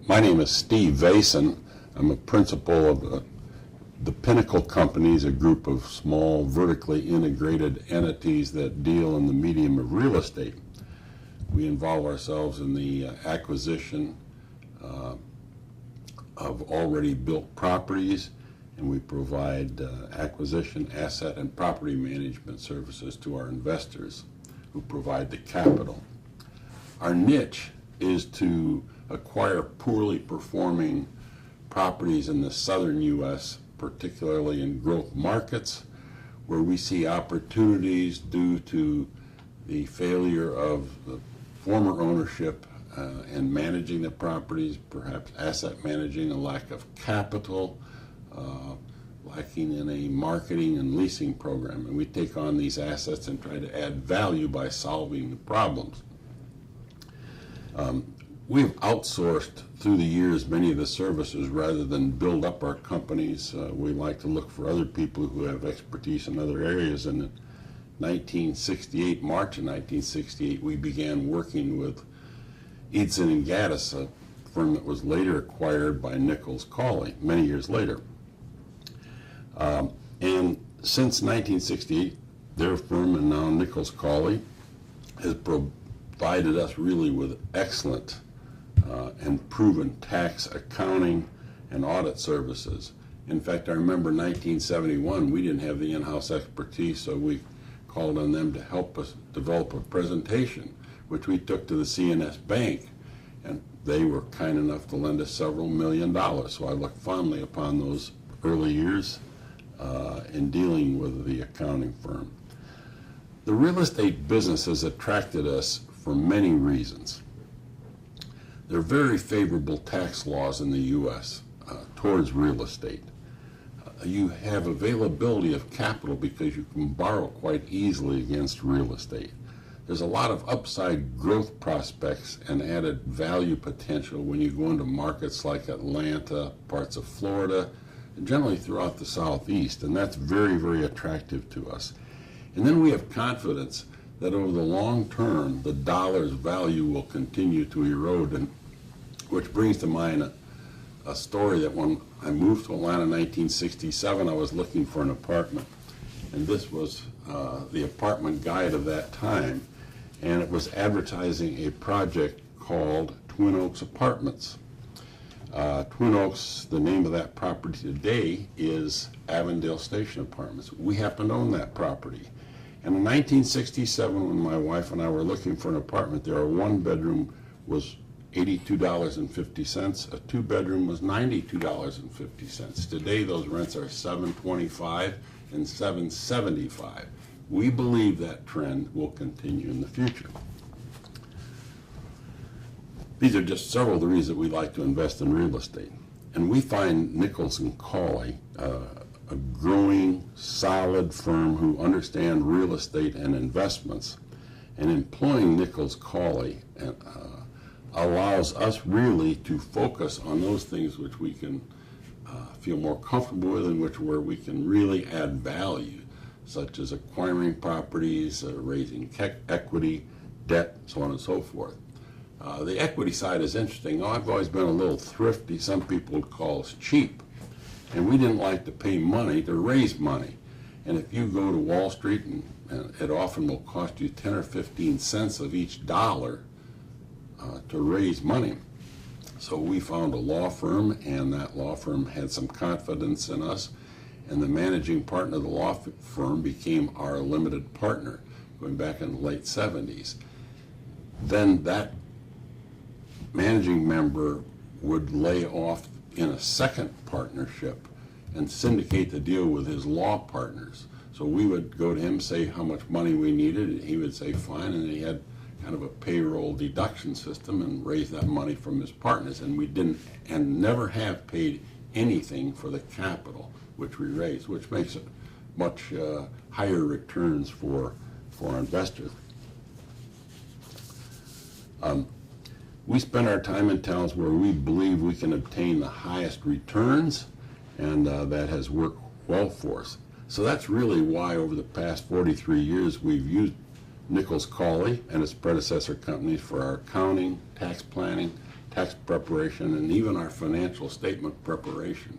My name is Steve Vason. I'm a principal of the Pinnacle Companies, a group of small vertically integrated entities that deal in the medium of real estate. We involve ourselves in the acquisition of already built properties, and we provide acquisition, asset, and property management services to our investors who provide the capital. Our niche is to acquire poorly performing properties in the southern U.S., particularly in growth markets, where we see opportunities due to the failure of the former ownership in managing the properties, perhaps asset managing, a lack of capital, lacking in a marketing and leasing program. And we take on these assets and try to add value by solving the problems. We've outsourced through the years many of the services rather than build up our companies. We like to look for other people who have expertise in other areas. And in 1968, March of 1968, we began working with Vason and Gaddis, a firm that was later acquired by Nichols Cauley many years later. And since 1968, their firm, and now Nichols Cauley, has provided us really with excellent and proven tax, accounting, and audit services. In fact, I remember 1971, we didn't have the in-house expertise, so we called on them to help us develop a presentation, which we took to the CNS Bank, and they were kind enough to lend us several $1 million. So I look fondly upon those early years in dealing with the accounting firm. The real estate business has attracted us for many reasons. There are very favorable tax laws in the U.S. Towards real estate. You have availability of capital because you can borrow quite easily against real estate. There's a lot of upside growth prospects and added value potential when you go into markets like Atlanta, parts of Florida, and generally throughout the Southeast, and that's very, very attractive to us. And then we have confidence that over the long term, the dollar's value will continue to erode, and which brings to mind a story that when I moved to Atlanta in 1967, I was looking for an apartment. And this was the apartment guide of that time, and it was advertising a project called Twin Oaks Apartments. Twin Oaks, the name of that property today is Avondale Station Apartments. We happen to own that property. And in 1967, when my wife and I were looking for an apartment there, a one-bedroom was $82.50. A two-bedroom was $92.50. Today, those rents are $725 and $775. We believe that trend will continue in the future. These are just several of the reasons that we like to invest in real estate. And we find Nichols and Cauley a growing, solid firm who understand real estate and investments. And employing Nichols Cauley allows us really to focus on those things which we can feel more comfortable with and where we can really add value, such as acquiring properties, raising equity, debt, so on and so forth. The equity side is interesting. I've always been a little thrifty. Some people would call us cheap. And we didn't like to pay money to raise money. And if you go to Wall Street, and it often will cost you 10 or 15 cents of each dollar to raise money. So we found a law firm, and that law firm had some confidence in us, and the managing partner of the law firm became our limited partner, going back in the late 70s. Then that managing member would lay off in a second partnership and syndicate the deal with his law partners. So we would go to him, say how much money we needed, and he would say fine, and he had kind of a payroll deduction system and raise that money from his partners. And we didn't, and never have paid anything for the capital which we raised, which makes it much higher returns for our investors. We spend our time in towns where we believe we can obtain the highest returns, and that has worked well for us. So that's really why over the past 43 years we've used Nichols Cauley and its predecessor companies for our accounting, tax planning, tax preparation and even our financial statement preparation.